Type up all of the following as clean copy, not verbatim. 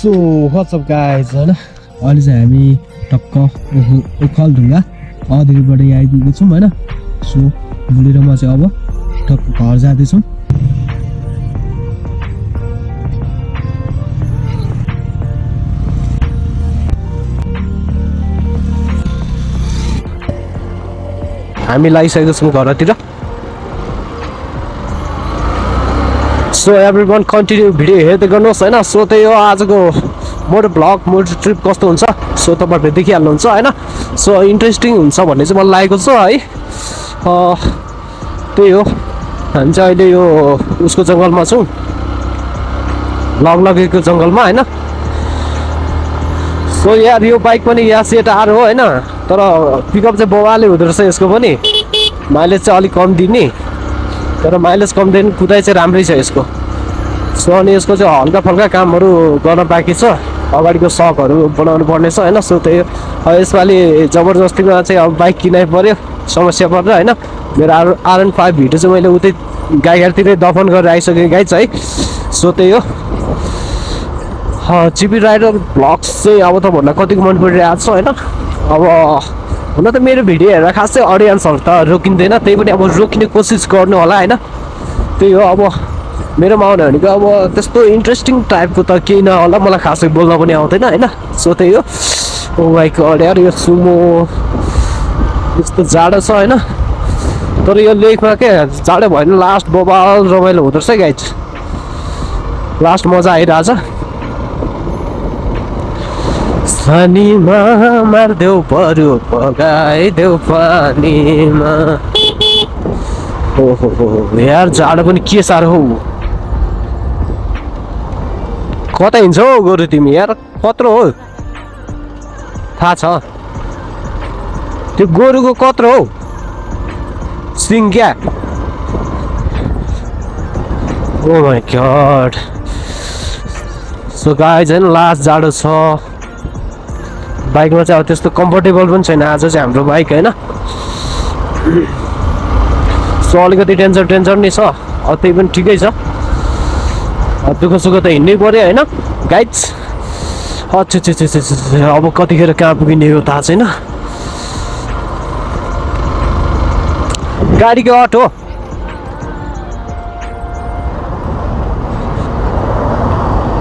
So what's up guys हैन अहिले चाहिँ हामी टक्क ओखलढुङ्गा अदेखिबाट आइपुगेको छौँ हैन। सो बुढी र म चाहिँ अब टक्क घर जाँदैछौँ। हामी लागिसकेको छौँ घरतिर। सो एभ्रीवन कन्टिन्यू भिडियो हेर्दै गर्नुहोस् हैन। सो त्यही हो आजको मोटो ब्लग मोटो ट्रिप कस्तो हुन्छ सो तपाईँहरूले देखिहाल्नुहुन्छ हैन। सो इन्ट्रेस्टिङ हुन्छ भन्ने चाहिँ मलाई लागेको छ है। त्यही हो हामी चाहिँ अहिले यो उसको जङ्गलमा छौँ, लगेको जङ्गलमा हैन। सो यार यो बाइक पनि यहाँ सेटार हो हैन, तर पिकअप चाहिँ बवाले हुँदो रहेछ यसको पनि। माइलेज चाहिँ अलिक कम दिने, तर माइलेज कम दिने कुदाइ चाहिँ राम्रै छ यसको। सो अनि यसको चाहिँ हल्का फल्का कामहरू गर्न बाँकी छ, अगाडिको सकहरू बनाउनु पर्ने छ हैन। सो त्यही यसपालि जबरजस्तीमा चाहिँ अब बाइक किनाइ पर्यो, समस्या पर्छ हैन। मेरो R15 भिडियो चाहिँ मैले उतै गाईघाटतिरै दफन गरेर आइसकेँ गाइज है। सो त्यही हो जिपी राइडर ब्लग्स चाहिँ अब तपाईँहरूलाई कतिको मन परिरहेको छ हैन। अब हुन त मेरो भिडियो हेरेर खास चाहिँ अडियन्सहरू त रोकिँदैन, त्यही पनि अब रोकिने कोसिस गर्नु होला हैन। त्यही हो अब मेरोमा आउने भनेको अब त्यस्तो इन्ट्रेस्टिङ टाइपको त केही नहोला, मलाई खासै बोल्न पनि आउँदैन हैन। सो त्यही हो ओ बाइक अड्यार यो सुमो यस्तो जाडो छ हैन, तर यो लेकमा के जाडो भएन, लास्ट बबाल रमाइलो हुँदो रहेछ गाइज, लास्ट मजा आइरहेछ। पानीमा मार्देऊ पर्यो पगाइदेऊ पानीमा। ओहो यार जाडो पनि के साह्रो हो। कता हिँड्छौ गोरु तिमी यार, कत्रो हो थाहा छ? त्यो गोरुको कत्रो हो सिङ क्या? ओ माई गॉड। सो गाइज हैन लास्ट जाडो छ, बाइकमा चाहिँ अब त्यस्तो कम्फर्टेबल पनि छैन आज चाहिँ हाम्रो बाइक हैन। सो अलिकति टेन्सन नै छ, त्यही पनि ठिकै छ। दुःख सुख त हिँड्नै पर्यो होइन गाइज। अच्छा अब कतिखेर कहाँ पुगिने हो थाहा छैन। गाडीको अटो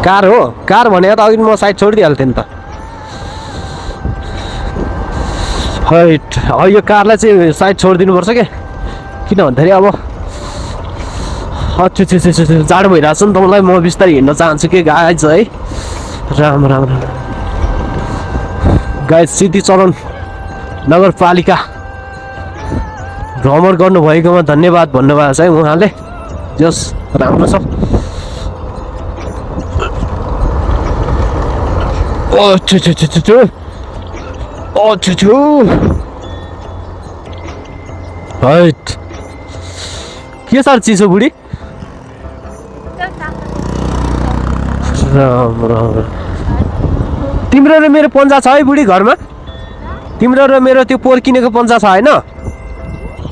कार हो, कार भनेर त अघि म साइड छोडिदिइहाल्थेँ नि त। हैट यो कारलाई चाहिँ साइड छोडिदिनुपर्छ क्या, किन भन्दाखेरि अब अच्छा जाडो भइरहेको छ नि त मलाई, म बिस्तारै हिँड्न चाहन्छु कि गाइज है। राम राम राम गाइज। सिद्धिचरण नगरपालिका भ्रमण गर्नुभएकोमा धन्यवाद भन्नुभएको छ है उहाँले, जस राम्रो छ। हैट के साह्रो चिसो बुढी। राम राम। तिम्रो र मेरो पन्जा छ है बुढी घरमा? तिम्रो र मेरो त्यो पोहोर किनेको पन्जा छ होइन?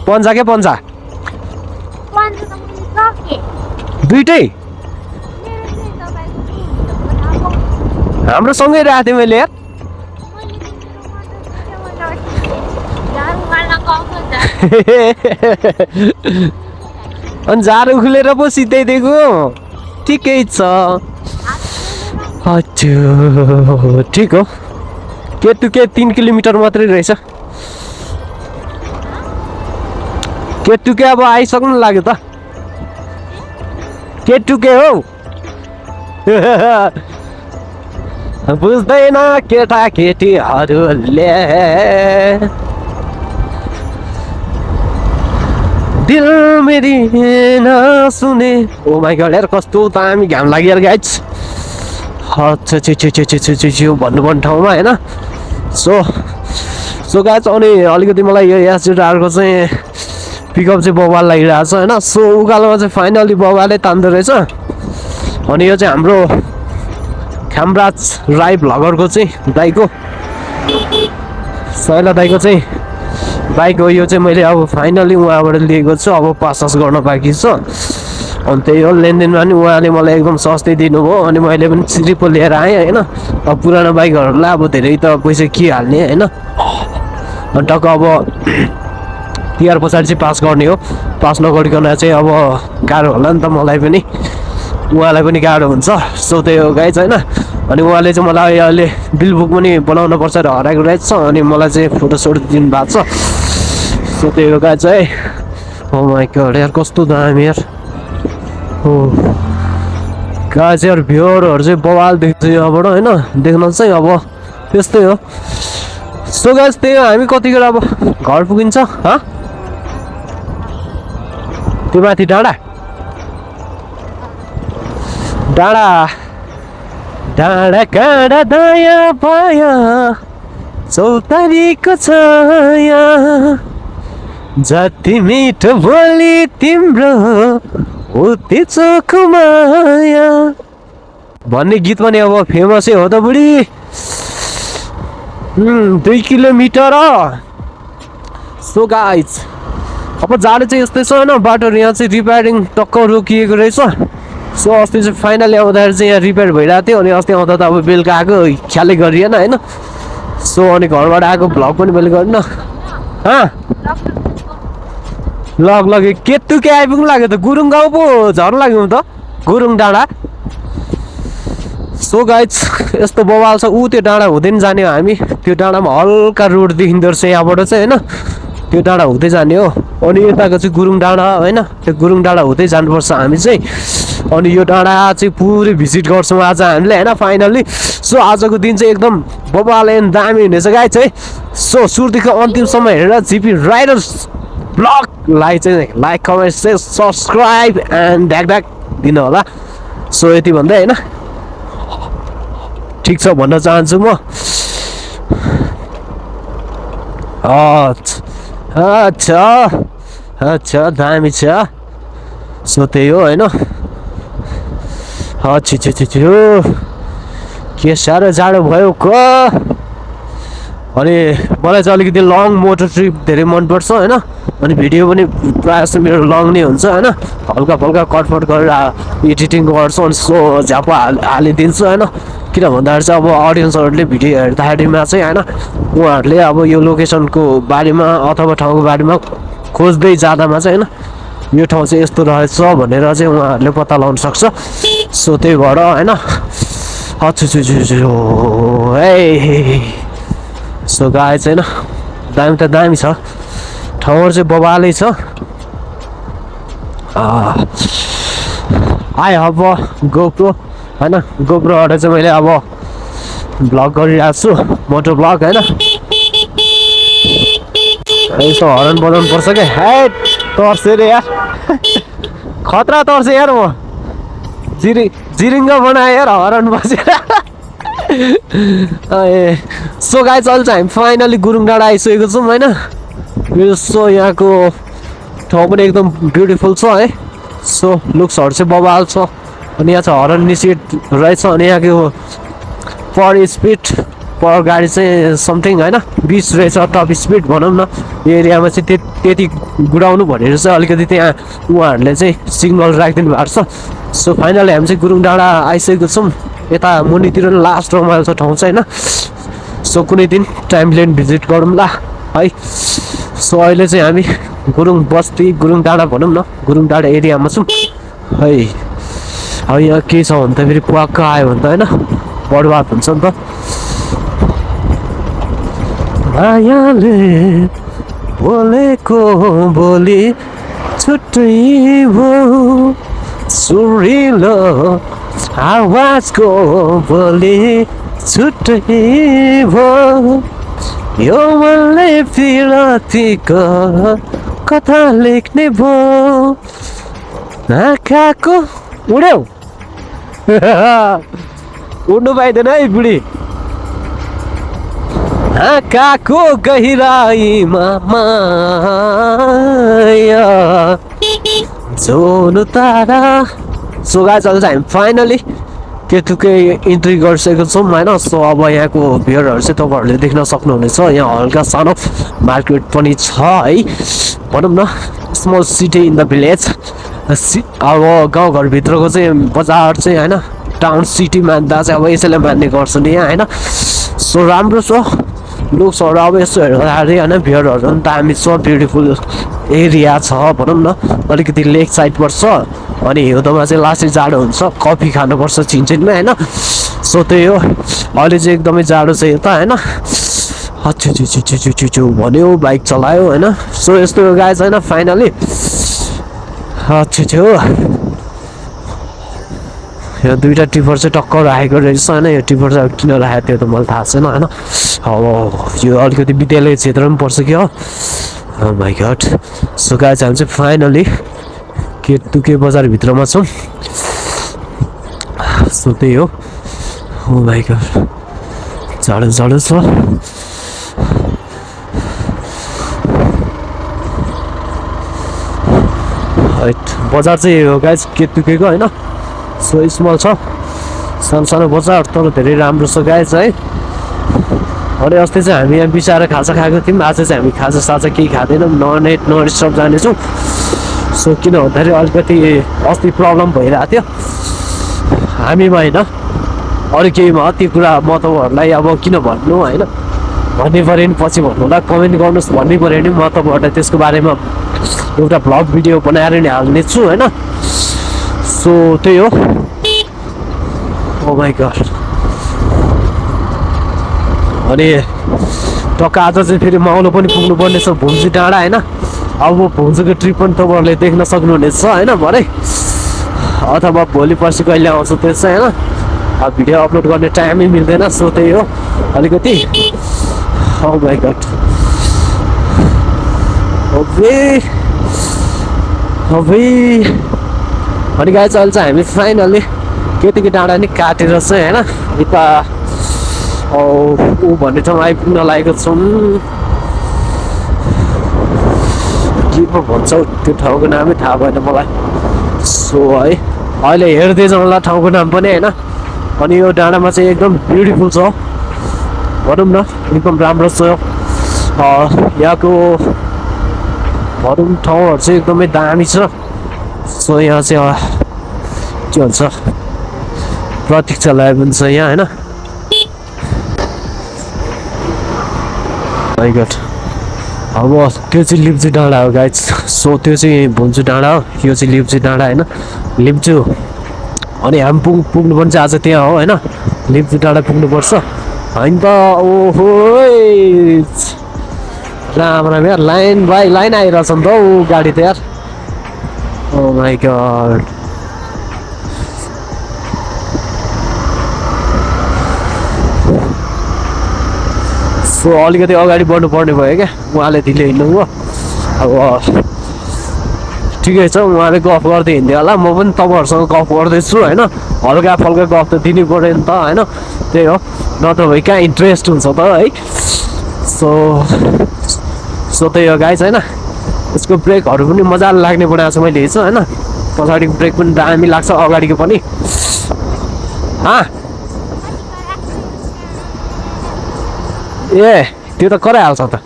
पन्जा के पन्जा दुइटै हाम्रो सँगै राखेको थिएँ मैले यार। अनि जाडो खुलेर पो सिधाइदिएको ठिकै छ। अच्छा ठिक हो, के टु के 3 किलोमिटर मात्रै रहेछ। के टु के अब आइसक्नु लाग्यो त, के टु के हो बुझ्दैन केटा केटीहरूले। दिल मेरी नसुने। ओ माई गॉड यार कस्तो दामी घाम लाग्यो यार गाइज। अच्छा भन्नुपर्ने ठाउँमा होइन। सो गाइज अनि अलिकति मलाई यो एसजिआरको चाहिँ पिकअप चाहिँ बवाल लागिरहेको छ होइन। सो उकालोमा चाहिँ फाइनली बवालै तान्दो रहेछ। अनि यो चाहिँ हाम्रो खम्राज राई भ्लगरको चाहिँ दाइको सैला दाइको चाहिँ बाइक हो यो चाहिँ। मैले अब फाइनली उहाँबाट लिएको छु, अब पास गर्न बाँकी छ। अनि त्यही हो लेनदेनमा नि उहाँले मलाई एकदम सस्तै दिनुभयो अनि मैले पनि सिरिपो लिएर आएँ होइन। अब पुरानो बाइकहरूलाई अब धेरै त पैसा के हाल्ने होइन। अनि टक्क अब तिहार पछाडि चाहिँ पास गर्ने हो। पास नगरिकन चाहिँ अब गाह्रो होला नि त मलाई पनि उहाँलाई पनि गाह्रो हुन्छ। सो त्यही हो गाइज होइन। अनि उहाँले चाहिँ मलाई अहिले बिल बुक पनि बनाउनु पर्छ र हराएको रहेछ अनि मलाई चाहिँ फोटोसोटो दिनुभएको छ। सो त्यही हो गाइज है। ओ माइ गॉड यार कस्तो दामी यार। हो गाइज यार भ्यूहरू चाहिँ बवाल देख्छ यहाँबाट होइन। देख्न चाहिँ अब त्यस्तै हो। सो गाइज त्यही हो हामी कतिखेर अब घर पुगिन्छ त्यो माथि डाँडा डाँडा डाँडा काँडा दायाँ बायाँ चौतारीको छाया जति मिठो बोली तिम्रो उति चोखो माया भन्ने गीत पनि अब फेमसै हो त बुढी। 2 किलोमिटर। सो गाइज अब जाडो चाहिँ यस्तै छ होइन। बाटोहरू यहाँ चाहिँ रिपेयरिङ टक्क रोकिएको रहेछ। सो अस्ति चाहिँ फाइनली आउँदाखेरि चाहिँ यहाँ रिपेयर भइरहेको थियो अनि अस्ति आउँदा त अब बेलुका आएको ख्यालै गरिएन होइन। सो अनि घरबाट आएको भ्लग पनि मैले गरिनँ लग्यो के तुके आइपुग्नु लाग्यो त गुरुङ गाउँ पो झर्नु लाग्यो त गुरुङ डाँडा। सो गाइज यस्तो बवाल छ ऊ त्यो डाँडा हुँदै नि जाने हो हामी। त्यो डाँडामा हल्का रोड देखिँदो रहेछ यहाँबाट चाहिँ होइन। त्यो डाँडा हुँदै जाने हो अनि यताको चाहिँ गुरुङ डाँडा होइन। त्यो गुरुङ डाँडा हुँदै जानुपर्छ हामी चाहिँ। अनि यो डाँडा चाहिँ पुरै भिजिट गर्छौँ आज हामीले होइन फाइनल्ली। सो आजको दिन चाहिँ एकदम बवाल एन्ड दामी हुनेछ गाइज है। सो सुरुदेखि अन्तिमसम्म हेरेर जिपी राइडर्स ब्लगलाई चाहिँ like comment share subscribe and ढ्याक दिनु होला। सो यति भन्दै होइन ठिक छ भन्न चाहन्छु म। अच्छा दामी छ। सो त्यही हो होइन। के साह्रो जाडो भयो क। अनि मलाई चाहिँ अलिकति लङ मोटर ट्रिप धेरै मनपर्छ होइन। अनि भिडियो पनि प्रायः जस्तो मेरो लङ नै हुन्छ होइन। हल्का फल्का कटफट गरेर एडिटिङ गर्छु अनि सो झ्यापा हालिदिन्छु होइन। किन भन्दाखेरि चाहिँ अब अडियन्सहरूले भिडियो हेर्दाखेरिमा चाहिँ होइन उहाँहरूले अब यो लोकेसनको बारेमा अथवा ठाउँको बारेमा खोज्दै जाँदामा चाहिँ होइन यो ठाउँ चाहिँ यस्तो रहेछ भनेर चाहिँ उहाँहरूले पत्ता लगाउन सक्छ। सो त्यही भएर होइन सो गाइज होइन दामी त दामी छ ठाउँहरू चाहिँ बबालै छ। आई हब गोप्रो होइन गोप्रोबाट चाहिँ मैले अब भ्लग गरिरहेको छु मोटो भ्लग होइन। यसो हरन बजाउनु पर्छ क्या है तर्से रे यार खतरा तर्से यार म जिरिङ्ग बनाएँ यार हरन बसेर। सो गाइज अहिले चाहिँ हामी फाइनली गुरुङ डाँडा आइसकेको छौँ होइन। सो यहाँको ठाउँ पनि एकदम ब्युटिफुल छ है। सो लुक्सहरू चाहिँ बबाल छ अनि यहाँ चाहिँ हरन निस्केट रहेछ अनि यहाँको पर स्पिड पर गाडी चाहिँ समथिङ होइन 20 रहेछ टप स्पिड भनौँ न। यो एरियामा चाहिँ त्यति गुडाउनु भनेर चाहिँ अलिकति त्यहाँ उहाँहरूले चाहिँ सिग्नल राखिदिनु भएको छ। सो फाइनली हामी चाहिँ गुरुङ डाँडा आइसकेको छौँ। यता मुनितिर लास्ट रमाइलो छ ठाउँ चाहिँ होइन। सो कुनै दिन टाइम लिएर भिजिट गरौँला है। सो अहिले चाहिँ हामी गुरुङ बस्ती गुरुङ डाँडा भनौँ न गुरुङ डाँडा एरियामा छौँ है। यहाँ के छ भने त फेरि प्वाक्क आयो भने त होइन बर्बाद हुन्छ नि त। मायाले बोलेको बोली छुट्टै भयो सुरिलो आवाजको बोली छुट्टै भयो यो मनले फिरतीको कथा लेख्ने भयो आँखाको उड्यौ उड्नु पाइँदैन है बुढी। आँखाको गहिराईमा माया जोनु तारा। सो गाइज अहिले चाहिँ हामी फाइनली केतुकै इन्ट्री गरिसकेको छौँ होइन। सो अब यहाँको भियरहरू चाहिँ तपाईँहरूले देख्न सक्नुहुनेछ। यहाँ हल्का सानो मार्केट पनि छ है भनौँ न small city in the village अब गाउँघरभित्रको चाहिँ बजार चाहिँ होइन टाउन सिटी मान्दा चाहिँ अब यसैले मान्ने गर्छु नि यहाँ होइन। सो राम्रो छ लुक्सहरू अब यसो हेर्दाखेरि होइन भ्यूहरू पनि दामी छ ब्युटिफुल एरिया छ भनौँ न। अलिकति लेक साइड पर्छ अनि हिउँदोमा चाहिँ लास्टै जाडो हुन्छ कफी खानुपर्छ छिनछिनमा होइन। सो त्यही हो अहिले चाहिँ एकदमै जाडो छ यता होइन। छु भन्यो बाइक चलायो होइन। सो यस्तो गाइज होइन फाइनली छु यो दुईवटा टिपर चाहिँ टक्कर राखेको रहेछ होइन। यो टिपर चाहिँ किन राखेको त्यो त मलाई थाहा छैन होइन। अब यो अलिकति विद्यालय क्षेत्र पनि पर्छ कि हो माई गड। सो गाइज हामी चाहिँ फाइनली केतुके बजारभित्रमा छौँ। सो त्यही हो ओ माई गड जाडो जाडो छ। बजार चाहिँ हो गाइज केतुकेको होइन। सो स्मल छ सानो सानो बजार तर धेरै राम्रो छ गाइज है। अनि अस्ति चाहिँ हामी यहाँ बिसाएर खाजा खाएको थियौँ आज चाहिँ हामी खाजा साजा केही खाँदैनौँ नन स्टप जानेछौँ। सो किन भन्दाखेरि अलिकति अस्ति प्रब्लम भइरहेको थियो हामीमा होइन अरू केहीमा। त्यो कुरा म तपाईँहरूलाई अब किन भन्नु होइन भन्नै पऱ्यो नि पछि भन्नुलाई कमेन्ट गर्नुहोस् भन्नै पऱ्यो नि म तपाईँहरूलाई त्यसको बारेमा एउटा भ्लग भिडियो बनाएर नि हाल्ने छु होइन। सो त्यही हो ओ माई गड। अनि टक्क आज चाहिँ फेरि माउलो पनि पुग्नुपर्ने छ भुम्जी डाँडा होइन। अब भुम्जीको ट्रिप पनि तपाईँहरूले देख्न सक्नुहुनेछ होइन भरे अथवा भोलि पर्सि कहिले आउँछ त्यस चाहिँ होइन। अब भिडियो अपलोड गर्ने टाइमै मिल्दैन। सो त्यही हो अलिकति ओ माई गड अनि गाइज अहिले चाहिँ हामी फाइनली केतुके डाँडा नि काटेर चाहिँ होइन यता ऊ भन्ने ठाउँ आइपुग्न लागेको छौँ। के पो भन्छ त्यो ठाउँको नामै थाहा भएन मलाई। सो है अहिले हेर्दै जाउँला ठाउँको नाम पनि होइन। अनि यो डाँडामा चाहिँ एकदम ब्युटिफुल छ भनौँ न एकदम राम्रो छ। यहाँको भनौँ ठाउँहरू चाहिँ एकदमै दामी छ। सो यहाँ चाहिँ के भन्छ प्रतीक्षालय पनि छ यहाँ होइन। माई गड अब त्यो चाहिँ लिप्चू डाँडा हो गाइज। सो त्यो चाहिँ भुन्चु डाँडा हो यो चाहिँ लिप्चू डाँडा होइन लिप्चू। अनि हामी पुग्नुपर्ने चाहिँ आज त्यहाँ हो होइन लिप्चू डाँडा पुग्नुपर्छ होइन त। ओहो राम राम यार लाइन बाई लाइन आइरहेछ नि त ऊ गाडी त यार ओ माई गड। सो अलिकति अगाडि बढ्नु पर्ने भयो क्या उहाँले ढिलो हिँड्नु हो। अब ठिकै छ उहाँले गफ गर्दै हिँड्दै होला म पनि तपाईँहरूसँग गफ गर्दैछु होइन। हल्का फल्का गफ त दिनु पऱ्यो नि त होइन। त्यही हो नत्र भए कहाँ इन्ट्रेस्ट हुन्छ त है। सो त्यही हो गाइज होइन। यसको ब्रेकहरू पनि मजाले लाग्ने बनाएको छु मैले हेर्छु होइन। पछाडिको ब्रेक पनि दामी लाग्छ अगाडिको पनि। ए त्यो त कराइहाल्छ त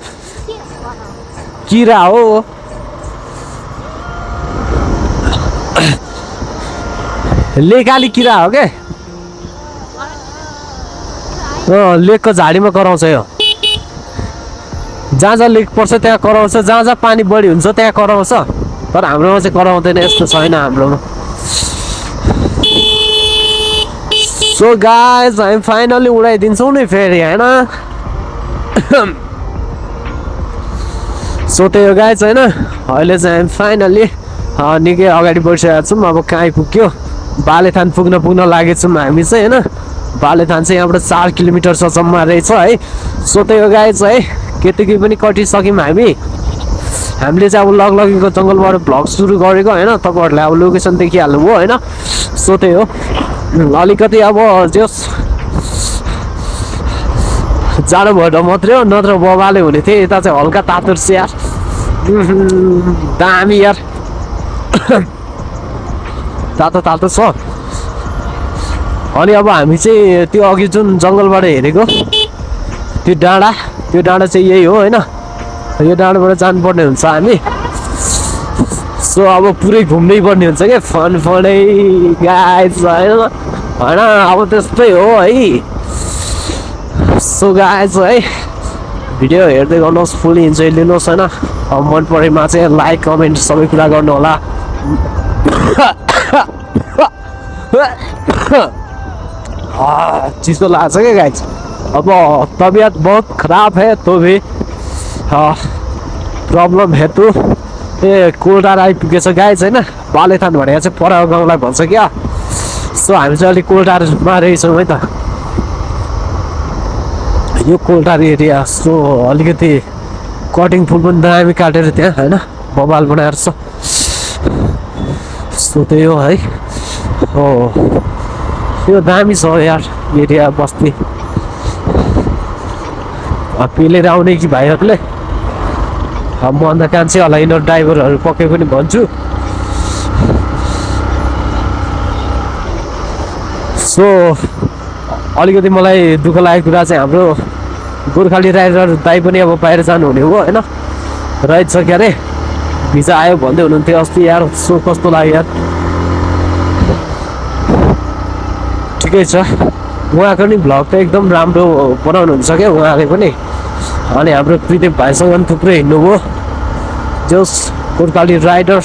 किरा हो। लेकाली किरा हो क्या लेकको झाडीमा कराउँछ यो। जहाँ जहाँ लेक पर्छ त्यहाँ कराउँछ जहाँ जहाँ पानी बढी हुन्छ त्यहाँ कराउँछ तर हाम्रोमा चाहिँ कराउँदैन यस्तो छैन हाम्रोमा। सो गाइज हामी फाइनली उडाइदिन्छौँ नि फेरि होइन। सो त्यही हो गाइज होइन अहिले चाहिँ हामी फाइनली निकै अगाडि बढिसकेका छौँ। अब कहाँ आइपुग्यो बालेथान पुग्न लागेछौँ हामी चाहिँ होइन। बालेथान चाहिँ यहाँबाट 4 किलोमिटर सम्म रहेछ है। सो त्यही हो गाइज है केतुके पनि कटिसक्यौँ हामीले चाहिँ अब लगलगीको जङ्गलबाट भ्लग सुरु गरेको होइन। तपाईँहरूले अब लोकेसन देखिहाल्नुभयो होइन। सो त्यही हो अलिकति अब जस जाडो भएर मात्रै हो नत्र बबाले हुने थिए। यता चाहिँ हल्का तातो छ यार दामी यार तातो तातो छ। अनि अब हामी चाहिँ त्यो अघि जुन जङ्गलबाट हेरेको त्यो डाँडा चाहिँ यही हो होइन। यो डाँडाबाट जानुपर्ने हुन्छ हामी। सो अब पुरै घुम्नै पर्ने हुन्छ क्या फन फनै गाइज होइन अब त्यस्तै हो है। सो गाइज है भिडियो हेर्दै गर्नुहोस् फुल इन्जोय लिनुहोस् होइन। अब मन परेमा चाहिँ लाइक कमेन्ट सबै कुरा गर्नु होला। चिसो लाग्छ क्या गाइज। अब तबियत बहुत खराब है तो भी प्रब्लम हेतु कोल्डार आइपुगेछ गाइज होइन। बालेथान भनेर चाहिँ पर गाउँलाई भन्छ क्या। सो हामी चाहिँ अलिक कोल्डारमा रहेछौँ है त। यो कोल्डार एरिया सो अलिकति कटिङ फुल पनि दामी काटेर त्यहाँ होइन बबाल बनाएर छ। सो त्यही हो है। हो यो दामी छ यार एरिया बस्ती। पिलेर आउने कि भाइहरूले म अन्त कान्छे होला यिनीहरू ड्राइभरहरू पक्कै पनि भन्छु। सो अलिकति मलाई दुःख लागेको कुरा चाहिँ हाम्रो गोर्खाली राइडर दाइ पनि अब बाहिर जानुहुने हो होइन। रहेछ के अरे भिजा आयो भन्दै हुनुहुन्थ्यो अस्ति यार। सो कस्तो लाग्यो यार। ठिकै छ उहाँको नि भ्लग त एकदम राम्रो बनाउनुहुन्छ क्या उहाँले पनि। अनि हाम्रो प्रिदेव भाइसँग पनि थुप्रै हिँड्नुभयो जस गोर्खाली राइडर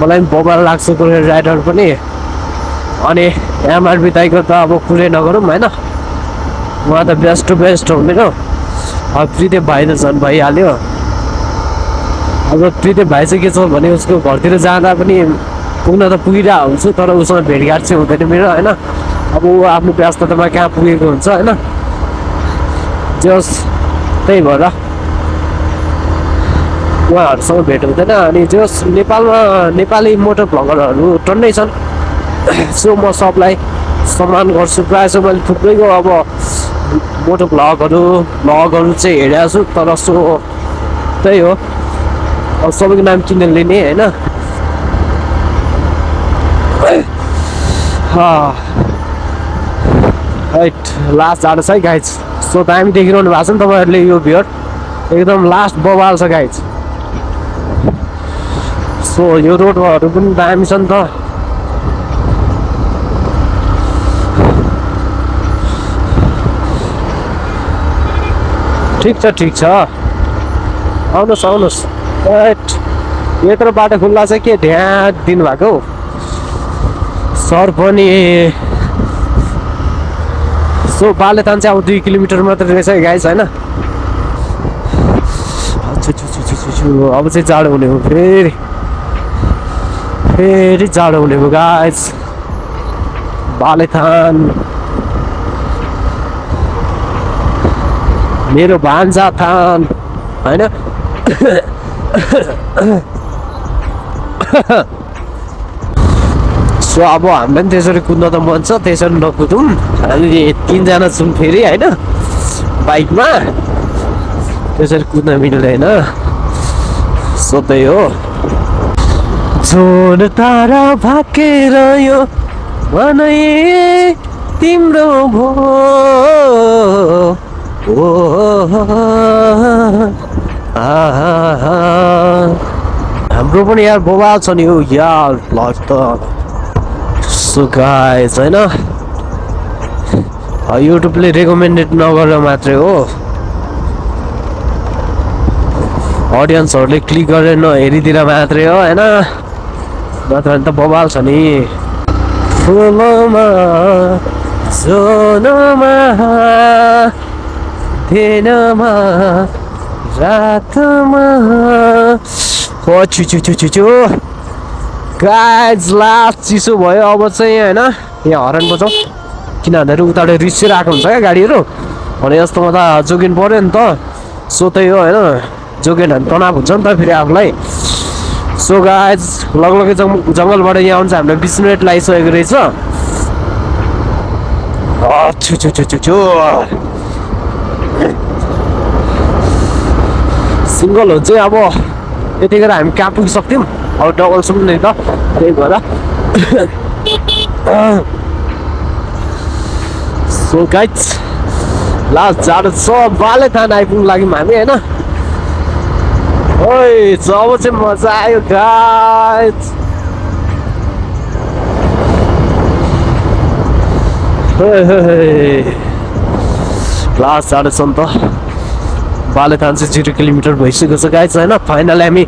मलाई पनि बबाल लाग्छ गोर्खाली राइडर पनि। अनि एमआरबी दाइको त अब कुरै नगरौँ होइन उहाँ त बेस्ट टु बेस्ट हो मेरो। अब प्रिदेव भाइ त झन् भइहाल्यो। अब प्रिदेव भाइ चाहिँ के छ भने उसको घरतिर जाँदा पनि पुग्न त पुगिरहेको हुन्छु तर उसँग भेटघाट चाहिँ हुँदैन मेरो होइन। अब ऊ आफ्नो व्यस्ततामा कहाँ पुगेको हुन्छ होइन। जस त्यही भएर उहाँहरूसँग भेट हुँदैन। अनि जस नेपालमा नेपाली मोटर भ्लगरहरू टन्नै छन्। सो म सबलाई सम्मान गर्छु। प्रायः चाहिँ मैले थुप्रैको अब मोटो भ्लगहरू चाहिँ हेरेको छु तर सो त्यही हो अब सबैको नाम किन लिने होइन। राइट लास्ट जाडो छ है गाइज। सो दामी देखिरहनु भएको छ नि तपाईँहरूले यो भिडियो एकदम लास्ट बबाल छ गाइज। सो यो रोडहरू पनि दामी छ नि त। ठिक छ आउनुहोस् आउनुहोस्। राइट यत्रो बाटो खुल्ला छ के ध्यान दिनुभएको सर पनि। सो बालेथान चाहिँ अब 2 किलोमिटर मात्रै रहेछ गाइस होइन। अब चाहिँ जाडो हुने हो फेरि जाडो हुने हो गाइस बालेथान। मेरो भान्जा थान होइन। सो अब हामीलाई पनि त्यसरी कुद्न त मन छ त्यसरी नकुदौँ। हामी 3 जना छौँ फेरि होइन बाइकमा त्यसरी कुद्न मिल्दैन। सो त्यही हो। जोड तारा भाकेर यो मनै तिम्रो भो हाम्रो पनि यार बबाल छ नि हो यार भ्लग त। सो गाइस होइन युट्युबले रेकमेन्डेड नगरेर मात्रै हो अडियन्सहरूले क्लिक गरेर नहेरिदिएर मात्रै हो होइन। नत्र भने त बबाल छ नि। फुलमा सोनमा दिनमा रातमा छु गाइज लास्ट चिसो भयो। अब चाहिँ होइन यहाँ हर्न बजाउँ किनभने उताबाट रिसिरहेको हुन्छ क्या गाडीहरू। भने जस्तोमा त जोगिनु पऱ्यो नि त। सो त्यही हो होइन जोगेन भने तनाव हुन्छ नि त फेरि आफूलाई। सो गाइज लगलगै जङ्गलबाट यहाँ आउँछ हामीलाई 20 मिनट लागिसकेको रहेछ। छु सिङ्गल हो चाहिँ अब यतिखेर हामी कहाँ पुगिसक्थ्यौँ अब डबल छौँ नि त त्यही भएर। सो गाइज लास्ट जाडो छ बालेथान आइपुग्नु लाग्यौँ हामी होइन। ओइ जब चाहिँ मजा आयो गाइस लास्ट जाँदैछ नि त बालेथान चाहिँ 0 किलोमिटर भइसकेको छ गाइस होइन फाइनली हामी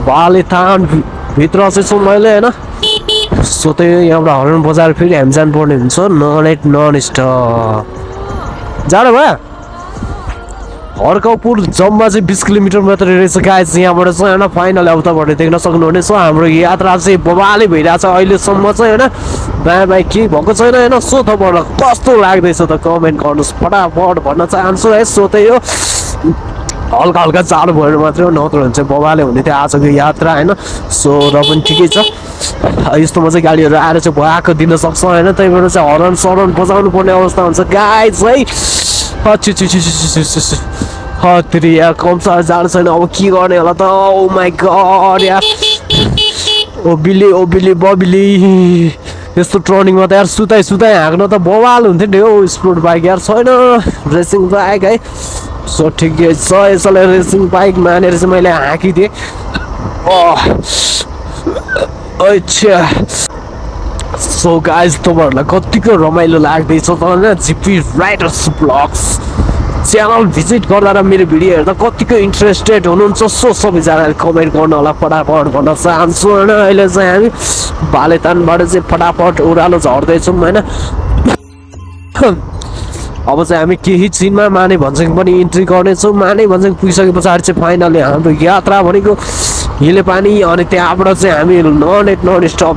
बालेथान भित्र चाहिँ छौँ मैले होइन सो त्यही यहाँबाट हर्न बजार फेरि हामी जानुपर्ने हुन्छ नन स्टप जाडो भयो हर्कपुर जम्मा चाहिँ 20 किलोमिटर मात्रै रहेछ गाइस यहाँबाट चाहिँ होइन फाइनली अब तपाईँहरूले देख्न सक्नुहुनेछ हाम्रो यात्रा चाहिँ बबाले भइरहेछ अहिलेसम्म चाहिँ होइन बायाँ बायाँ केही भएको छैन होइन सो तपाईँहरूलाई कस्तो लाग्दैछ त कमेन्ट गर्नुहोस् फटाफट भन्न चाहन्छु है सो त्यही हो हल्का हल्का जाडो भएर मात्रै हो नत्र भने चाहिँ बबाले हुने थियो आजको यात्रा होइन सो र पनि ठिकै छ यस्तोमा चाहिँ गाडीहरू आएर चाहिँ भयाएको दिन सक्छ होइन त्यही भएर चाहिँ हर्न सरन बजाउनु पर्ने अवस्था हुन्छ गाइस है हत्तरी यार कम्सार जाडो छैन अब के गर्ने होला त ओ माई गड यार ओबिली बबिली यस्तो टर्निङमा त यार सुताइ हाँक्न त बवाल हुन्थ्यो नि हौ स्पोर्ट बाइक यार छैन रेसिङ बाइक है सो ठिकै छ यसैलाई रेसिङ बाइक मानेर चाहिँ मैले हाँकिदिएँ अच्छा सो गाइस तपाईँहरूलाई कतिको रमाइलो लाग्दैछ त होइन GP Riders blogs channel visit गर्दा र मेरो भिडियो हेर्दा कतिको इन्ट्रेस्टेड हुनुहुन्छ सो सबैजनाले कमेन्ट गर्नु होला फटाफट भन्न चाहन्छु होइन अहिले चाहिँ हामी बालेतानबाट चाहिँ फटाफट ओह्रालो झर्दैछौँ होइन अब चाहिँ हामी केही चिनमा माने भन्छौँ पनि इन्ट्री गर्नेछौँ माने भन्छौँ पुगिसके पछाडि चाहिँ फाइनली हाम्रो यात्रा भनेको हिले पानी अनि त्यहाँबाट चाहिँ हामी नन स्टप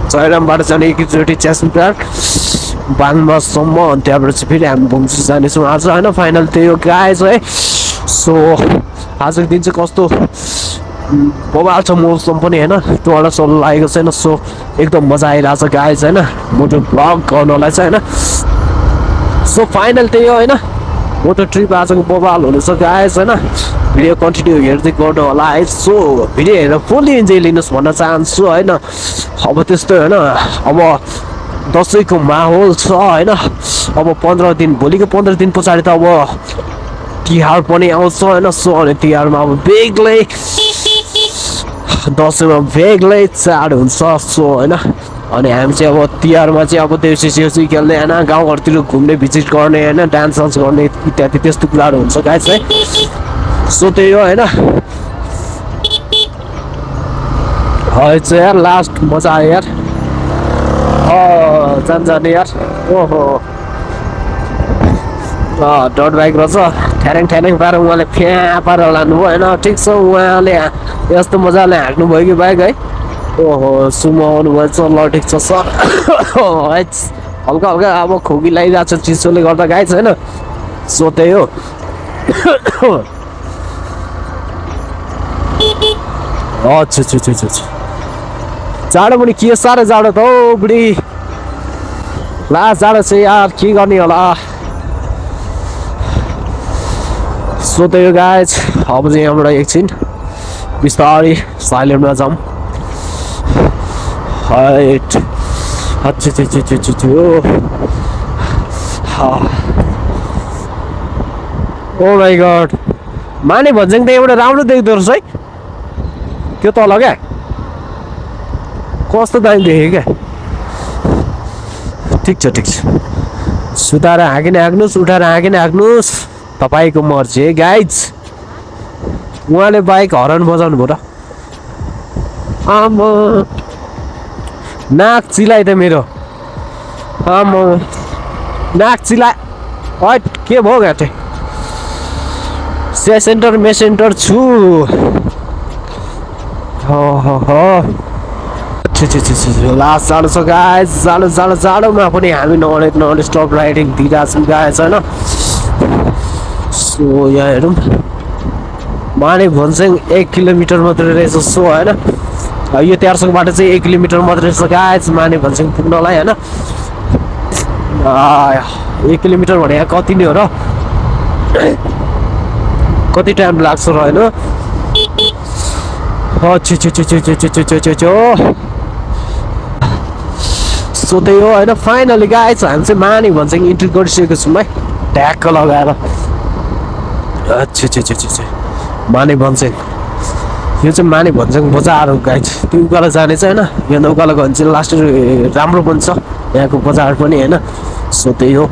जयरामबाट जाने एकचोटि च्यासनपार बाङमासम्म अनि त्यहाँबाट चाहिँ फेरि हामी घुम्छु जानेछौँ आज होइन फाइनल त्यही हो गाइस है सो आजको दिन चाहिँ कस्तो बबाल छ मौसम पनि होइन टोला सोल लागेको छैन सो एकदम मजा आइरहेछ गाइस होइन मोटो ब्लग गर्नलाई चाहिँ होइन सो फाइनल त्यही हो होइन मोटो ट्रिप आजको बबाल हुनेछ गाइस होइन भिडियो कन्टिन्यू हेर्दै गर्नु होला है सो भिडियो हेरेर फुल्ली इन्जोय लिनुहोस् भन्न चाहन्छु होइन अब त्यस्तै होइन अब दसैँको माहौल छ होइन अब 15 दिन भोलिको 15 दिन पछाडि त अब तिहार पनि आउँछ होइन सो अनि तिहारमा अब बेग्लै दसैँमा बेग्लै चाड हुन्छ सो होइन अनि हामी चाहिँ अब तिहारमा चाहिँ अब देउसी सेउसी खेल्ने होइन गाउँघरतिर घुम्ने भिजिट गर्ने होइन डान्स सान्स गर्ने इत्यादि त्यस्तो कुराहरू हुन्छ गाइस है सो त्यही हो होइन चाहिँ यार लास्ट मजा आयो यार जाने यार ओहो डट बाइक रहेछ ठ्यारेङ पारेर उहाँले फ्या पारेर लानुभयो होइन ठिक छ उहाँले यस्तो मजाले हाँक्नु भयो कि बाइक है ओहो सुमो आउनुभयो ल ठिक छ सर हल्का हल्का अब खोकी लागिरहेको छ चिसोले गर्दा गाइस होइन सो त्यही हो अच्छा जाडो पनि के साह्रो जाडो त हौ बुढी लास्ट जाडो चाहिँ यार के गर्ने होला सो त्यही हो गाइस अब चाहिँ यहाँबाट एकछिन बिस्तारै साइलेन्टमा जाऊँ हाइट ओ माई गड माने भन्छन् त एउटा राम्रो देख्दो रहेछ है त्यो तल क्या कस्तो दामी देखेँ क्या ठिक छ सुताएर हाँकिने हाँक्नुहोस् उठाएर हाँकिने हाँक्नुहोस् तपाईँको मर्जी है गाइज उहाँले बाइक हर्न बजाउनु भयो र आमा नाक चिलाइ त मेरो आमा नाक चिलाइ हट के भयो घाटे मेसेन्टर छु लास्ट जाडो छ गाइस जाडोमा पनि हामी नन स्टप राइडिङ दिइरहेको छौँ गाइस होइन सो यहाँ हेरौँ माने भन्छन् 1 किलोमिटर मात्रै रहेछ सो होइन यो 1300 बाटो चाहिँ 1 किलोमिटर मात्रै रहेछ गाइस माने भन्छन् पुग्नलाई होइन 1 किलोमिटर भने यहाँ कति नै हो र कति टाइम लाग्छ र होइन सो त्यही हो होइन फाइनली गाइस हामी चाहिँ माने भन्छन् इन्ट्री गरिसकेको छौँ है ट्याक्क लगाएर माने भन्छन् यो चाहिँ माने भन्छन् बजार हो गाइज त्यो उकालो जाने चाहिँ होइन यहाँ उकालो गयो भने चाहिँ लास्ट राम्रो बन्छ यहाँको बजार पनि होइन सो त्यही हो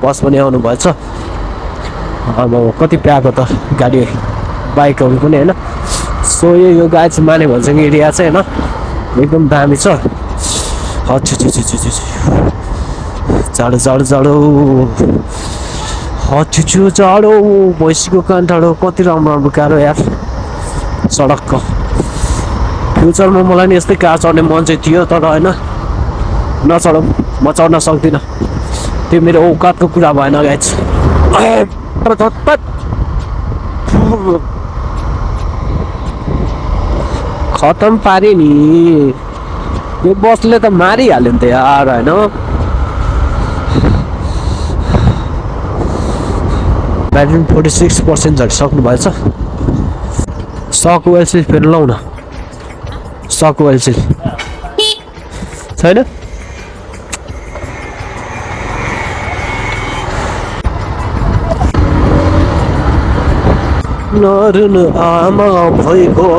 बस पनि आउनु भएछ अब कति प्याएको त गाडी बाइकहरू पनि होइन सो यो गाइज माने भन्छन् एरिया चाहिँ होइन एकदम दामी छ जाडो जाडो जाडो हचुचु जाडो भैँसीको कान्ठाडो कति राम्रो राम्रो गाह्रो यार सडकको फ्युचरमा मलाई नि यस्तै कार चढ्ने मन चाहिँ थियो तर होइन नचढौँ म चढ्न सक्दिनँ त्यो मेरो औकातको कुरा भएन गाइज खतम पारे नि यो बसले त मारिहाल्यो नि त यार होइन ब्याट्री 46% झरिसक्नु भएछ सक वेल सिल फेरि लाउँ न सक वेल सिल छैन नरुनु आमा भइगयो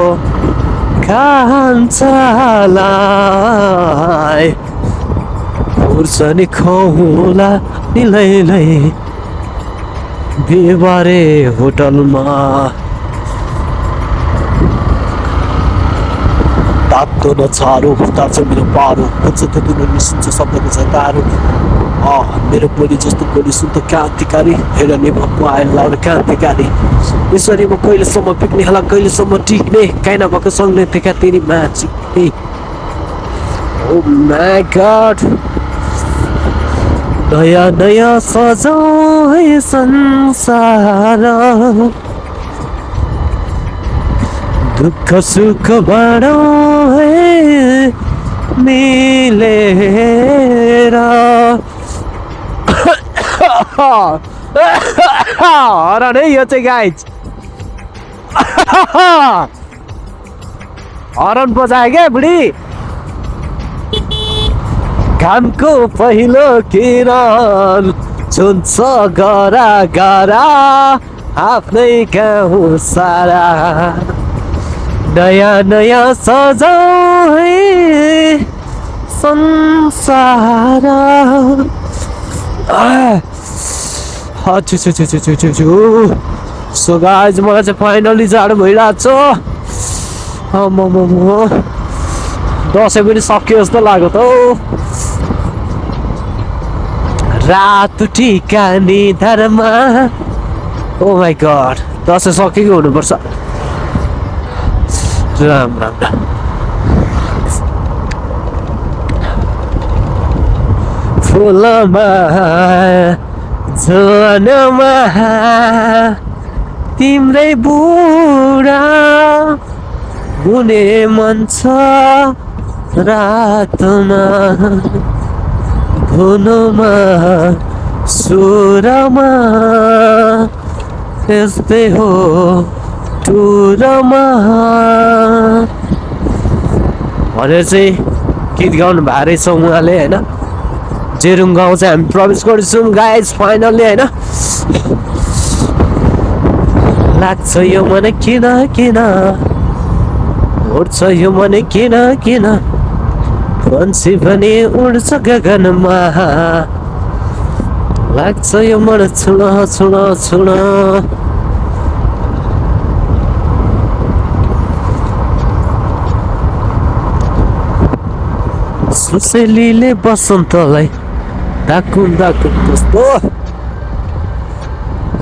कान्छालाई खुर्सनी खौला निलैलै बिहिबारे होटलमा तातो नछारो ताछ मेरो पारो कुछ त्यो निसिन्छ शब्दको छ तारो मेरो बोली जस्तो बोली सुन त क्रान्तिकारी हेर नि भएको आएर लाउने क्रान्तिकारी यसरी म कहिलेसम्म पिक्ने होला कहिलेसम्म टिक्ने काहीँ नभएको सँगले देखा तेरी माछिक्ने ओ माई गॉड नयाँ नयाँ सजाऊ है संसार दुःख सुख बाँडौँ है मिलेर हरान है यो चाहिँ गाइज हरन बजायो क्या बुढी घामको पहिलो किरण छुन्छ गरा गरा आफ्नै गाउँ सारा नयाँ नयाँ सजाऊ है संसार सो गाइज मलाई चाहिँ फाइनली जाडो भइरहेको छ दसैँ पनि सक्यो जस्तो लाग्यो त रात टिका निधारमा ओ माई गॉड दसैँ सकेको हुनुपर्छ राम राम फुलमा जनमा तिम्रै बुढा हुने मन छ रातमा धुनमा सुरमा यस्तै हो टुरमा भनेर चाहिँ गीत गाउनु भएको रहेछ उहाँले होइन जेरुङ गाउँ चाहिँ हामी प्रवेश गर्छौँ गाइज फाइनल्ली होइन लाग्छ यो मन किन किन उड्छ यो मन किन किन फन्सी भने उड्छ गगनमा लाग्छ यो मन छुन छुन छुन सुसेलीले बसन्तलाई डाकुम डाकुम जस्तो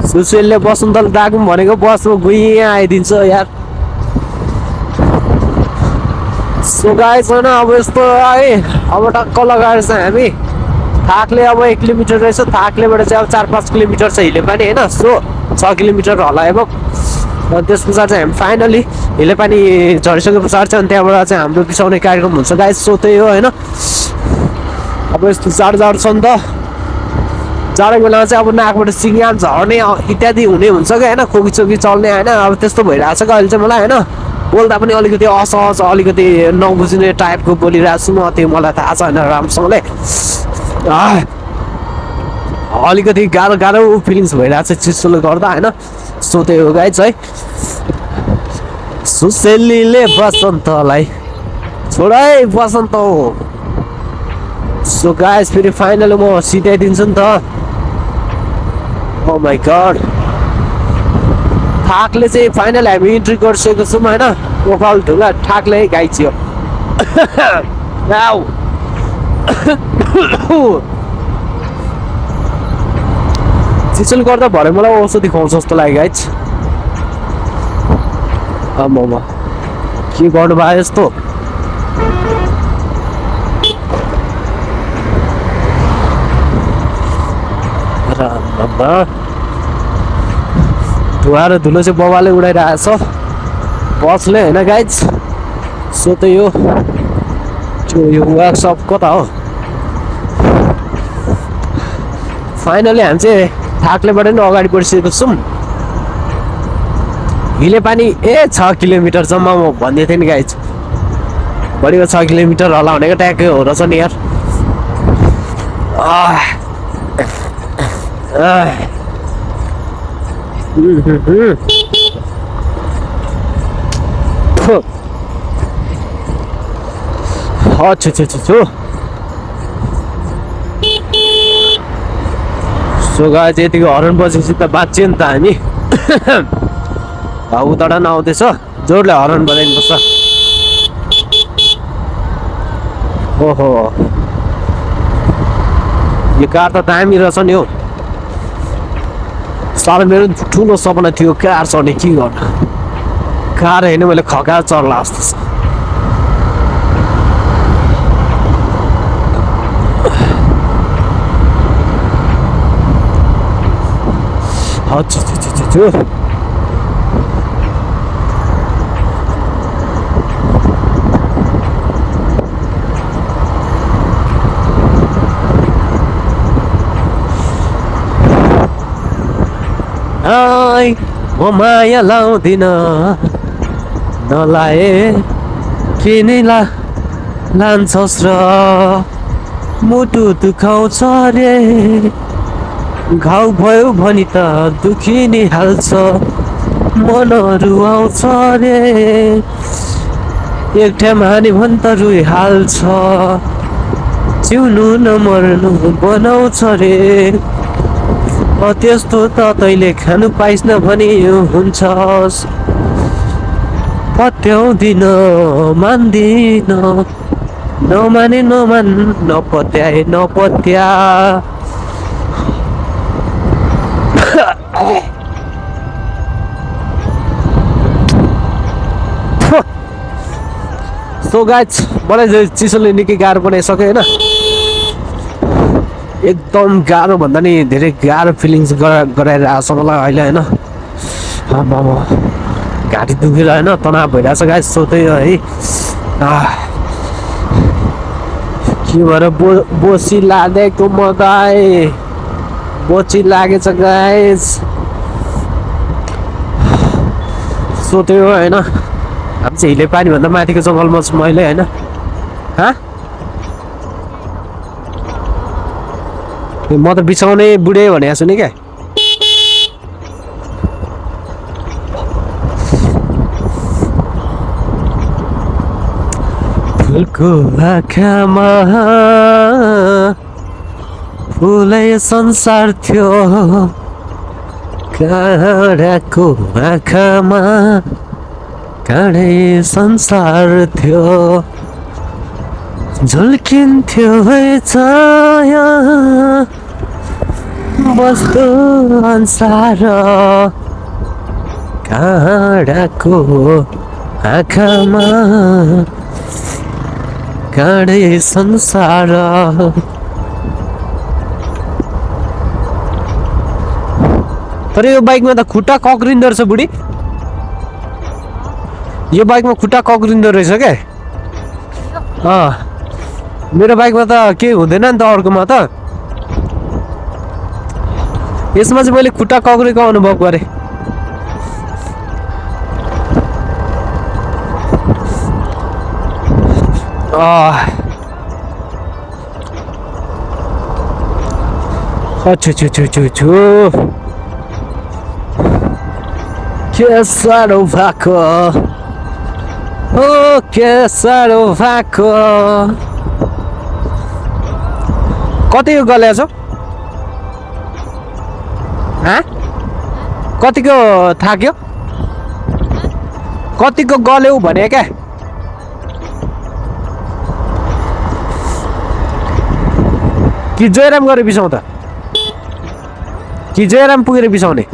सुसेलीले बसन्तलाई डाकुम भनेको बसमा गुइँ आइदिन्छ यार सो गाइस होइन अब यस्तो है अब टक्क लगाएर चाहिँ हामी थाक्ले अब 1 किलोमिटर रहेछ थाक्लेबाट चाहिँ अब 4-5 किलोमिटर छ हिले पानी होइन सो 6 किलोमिटर होला अब त्यस पछाडि चाहिँ हामी फाइनली हिले पानी झरिसके पछाडि चाहिँ त्यहाँबाट चाहिँ हाम्रो बिसाउने कार्यक्रम हुन्छ गाइस सो त्यही हो होइन अब यस्तो जाडो जाडो छ नि त जाडोको बेलामा चाहिँ अब नाकबाट सिङ्गाम झर्ने इत्यादि हुने हुन्छ क्या होइन खोकीचोकी चल्ने होइन अब त्यस्तो भइरहेको छ क्या अहिले चाहिँ मलाई होइन बोल्दा पनि अलिकति असहज अलिकति नबुझ्ने टाइपको बोलिरहेको छु म त्यो मलाई थाहा छैन राम्रोसँगले अलिकति गाह्रो गाह्रो फिलिङ्स भइरहेको छ चिसोले गर्दा होइन सो त्यही हो गाइज है सुसेलीले बसन्तलाई छोड है बसन्त हो सो गाइज फेरि फाइनल म सिटाइदिन्छु नि त ओ माई गड ठाकले चाहिँ फाइनल हामी इन्ट्री गरिसकेको छौँ होइन ओखलढुङ्गा ठाकले गाइजियो चिचल गर्दा भरे मलाई औषधि खुवाउँछ जस्तो लाग्यो गाइज आम्मा के गर्नु भयो यस्तो धुवा र धुलो चाहिँ बबाले उडाइरहेछ बसले होइन गाइज सो त यो वर्कसप कता हो फाइनली हामी चाहिँ ठाकलेबाट नै अगाडि बढिसकेको छौँ हिले पानी 6 किलोमिटर जम्मा म भन्दै थिएँ नि गाइज बढीको 6 किलोमिटर होला भनेको ट्याक्कै हो रहेछ नि यार सो गाइज यतिको हर्न बजेपछि त बाँच्यो नि त हामी उताबाट नआउँदैछ जोडले हर्न बजाइनुपर्छ ओहो यो कार त दामी रहेछ नि हौ साह्रो मेरो ठुलो सपना थियो कार चढ्ने के गर्नु कार होइन मैले खकार चढ्ला जस्तो छ म माया लाउँदिन नलाए किन लान्छस् र मुटु दुखाउँछ रे घाउ भयो भनी त दुखी नै हाल्छ मनहरू आउँछ रे एक ठाउँ हानि भन् त रुइहाल्छ जिउनु नमर्नु बनाउँछ रे त्यस्तो त तैँले खानु पाइस् न भने हुन्छस् पत्याउँदिन मान्दिन नमाने नमान नपत्याए नपत्या सो गाइज मलाई चिसोले निकै गाह्रो बनाइसक्यो होइन एकदम गाह्रो भन्दा नि धेरै गाह्रो फिलिङ्स गराइरहेको छ मलाई अहिले होइन घाँटी दुखेर होइन तनाव भइरहेछ गाइज सो त्यही हो है के भएर बोसी लागेको मलाई बोची लागेछ गाइज सो त्यही हो होइन हामी चाहिँ हिले पानी भन्दा माथिको जङ्गलमा छु मैले होइन म त बिसाउने बुढे भनेको छु नि क्या फुलको आँखामा फुलै संसार थियो काँडाको आँखामा काँडै संसार थियो झुल्किन्थ्यो है छाया बस्दो अन्सार काँडाको आँखामा काँडै संसार तर यो बाइकमा त खुट्टा कक्रिँदो रहेछ बुढी यो बाइकमा खुट्टा कक्रिँदो रहेछ क्या मेरो बाइकमा त केही हुँदैन नि त अर्कोमा त यसमा चाहिँ मैले खुट्टा कक्रेको अनुभव गरेँ के साह्रो भएको ओ के साह्रो भएको कतिको गलेछ कतिको थाक्यो कतिको गल्यौ भने क्या कि जयराम गरेर बिसाउँ त कि जयराम पुगेर बिसाउने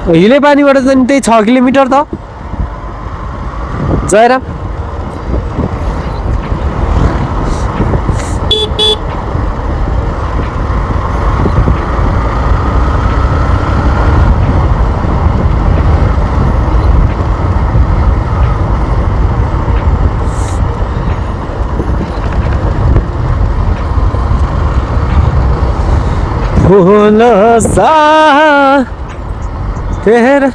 हिले पानीबाट त त्यही 6 किलोमिटर त जयराम फूलों सा तेरा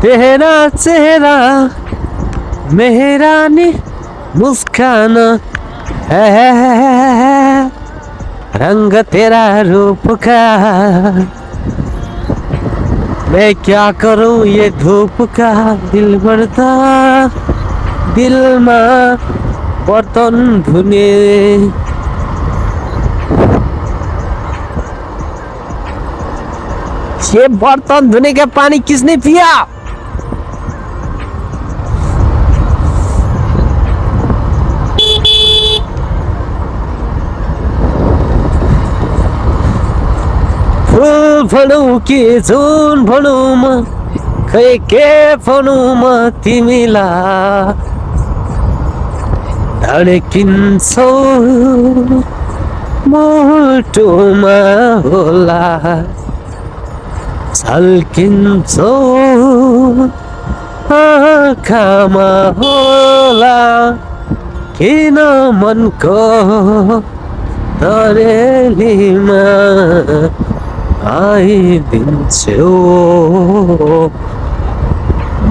तेरा चेहरा मेरा मुस्कान है रंग तेरा रूप का मैं क्या करूं ये धूप का दिल भरता दिल में बर्तन धुने ये बर्तन धोने का पानी किसने पिया फूल भनौं कि जुन भनौं म खै के भनौं म तिमीलाई धड्किन्छौ मुटुमा होला झल्किन्छौ आँखामा होला किन मनको तरेलीमा आइदिन्छौ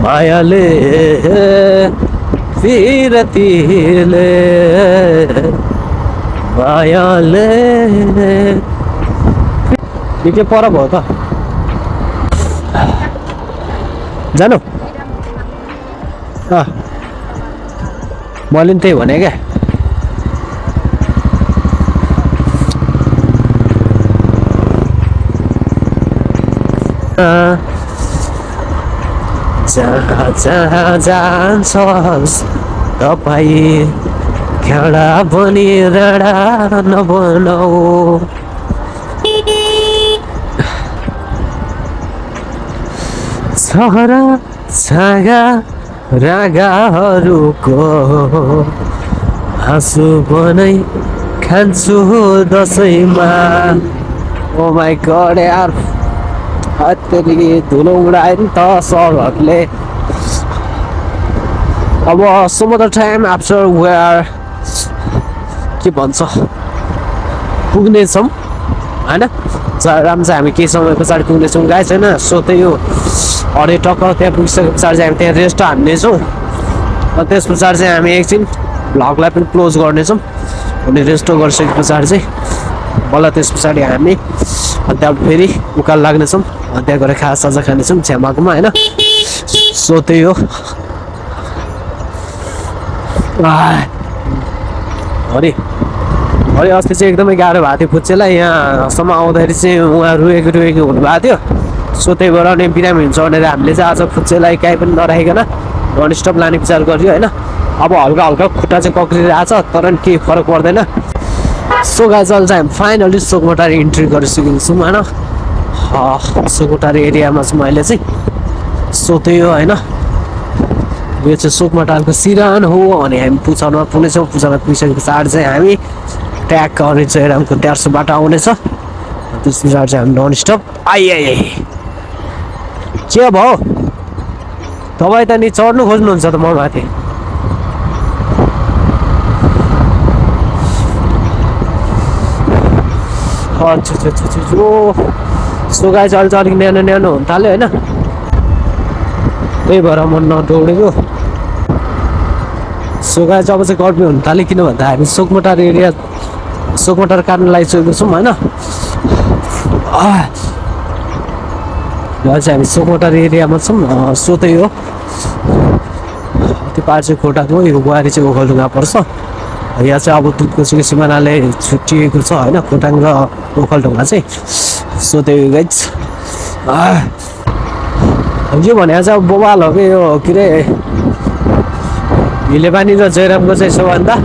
मायाले फिरतीले मायाले निकै पर भयो त जानु मैले त्यही भने क्या जहाँ जहाँ जान्छस् तपाईँ खेडा बनी राडा नबनाऊ छहरा छागा रागाहरूको हाँसु बनाई खान्छु दसैँमा ओ माई गॉड यार हत्तेरी धुलो उडायो नि त सरहरूले अब some other time after where के भन्छ पुग्नेछौँ होइन जयराम चाहिँ हामी केही समय पछाडि पुग्नेछौँ गाइस होइन सो त्यही हो अरे टक्क त्यहाँ पुगिसके पछाडि चाहिँ हामी त्यहाँ रेस्ट हान्नेछौँ र त्यस पछाडि चाहिँ हामी एकछिन भ्लगलाई पनि क्लोज गर्नेछौँ अनि रेस्ट गरिसके पछाडि चाहिँ बल्ल त्यस पछाडि हामी त्यहाँ फेरि उकाल लाग्नेछौँ त्यहाँ गएर खाजा खानेछौँ छ्यामाकोमा होइन सो त्यही हो अरे अरे अस्ति चाहिँ एकदमै गाह्रो भएको थियो फुच्चेलाई यहाँसम्म आउँदाखेरि चाहिँ उहाँ रुएको हुनुभएको थियो सो त्यही भएर अनि बिरामी हुन्छ भनेर हामीले चाहिँ आज फुच्चेलाई काहीँ पनि नराखिकन नन स्टप लाने विचार गरियो होइन अब हल्का हल्का खुट्टा चाहिँ कक्रिरहेको छ तर पनि केही फरक पर्दैन सो गाइजल चाहिँ हामी फाइनली सोकमटारी इन्ट्री गरिसकेको छौँ होइन सोकमटारी एरियामा चाहिँ मैले चाहिँ सो त्यही हो होइन यो चाहिँ सोकमटारको सिरान हो अनि हामी पुछाउनमा पुग्नेछौँ पुछाउनमा पुगिसके पछाडि चाहिँ हामी ट्याग गर्ने जयरामको 150 बाटो आउनेछ त्यस पछाडि चाहिँ हामी नन स्टप आइआइ के भयो तपाईँ त नि चढ्नु खोज्नुहुन्छ त म माथि सो गाइस अहिले चाहिँ अलिक न्यानो न्यानो हुन थाल्यो होइन त्यही भएर म नदौडेको सो गाइस अब चाहिँ गर्मी हुन थाल्यो किन भन्दा हामी सोकमटार एरिया सोकमटार काट्न लागिसकेको छौँ होइन र चाहिँ हामी सोकोटार एरियामा छौँ सो त्यही हो त्यो पार चाहिँ खोटाङ हो यो गुहारी चाहिँ ओखलढुङ्गा पर्छ यहाँ चाहिँ अब दुधकोसीको सिमानाले छुट्टिएको छ होइन खोटाङ र ओखलढुङ्गा चाहिँ सो त्यही गाइज यो भने चाहिँ अब बोबाल हो कि यो के अरे हिलेपानी र जयरामको चाहिँ सबभन्दा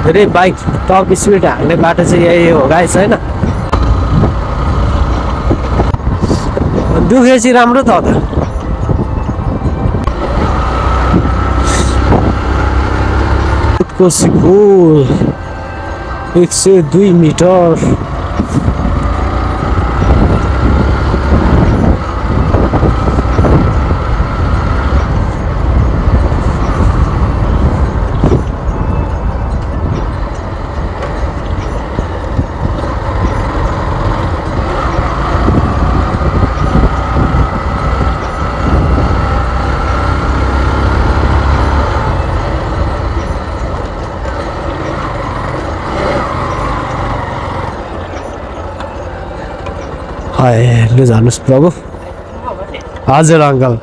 धेरै बाइक टप स्पिड हाल्ने बाटो चाहिँ यही हो गाइज होइन दुखे चाहिँ राम्रो त कोसी पुल 102 मिटर लु जानुहोस् प्रभु हजुर अङ्कल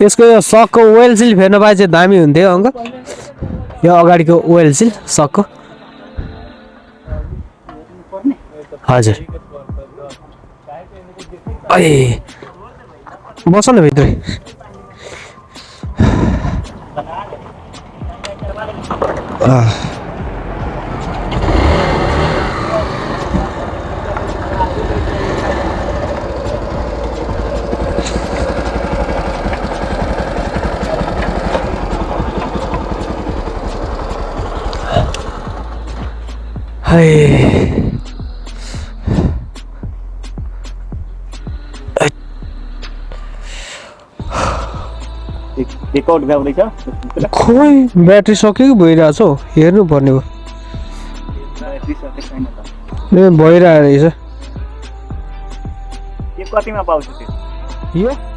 यसको यो सकको ओइल सिल फेर्न पाए चाहिँ दामी हुन्थ्यो अङ्कल यो अगाडिको ओइल सिल सकको हजुर बस न भित्रै खोइ ब्याट्री सक्यो कि भइरहेछ हौ हेर्नु पर्ने हो भइरहेको रहेछ कतिमा पाउँछ त्यो यो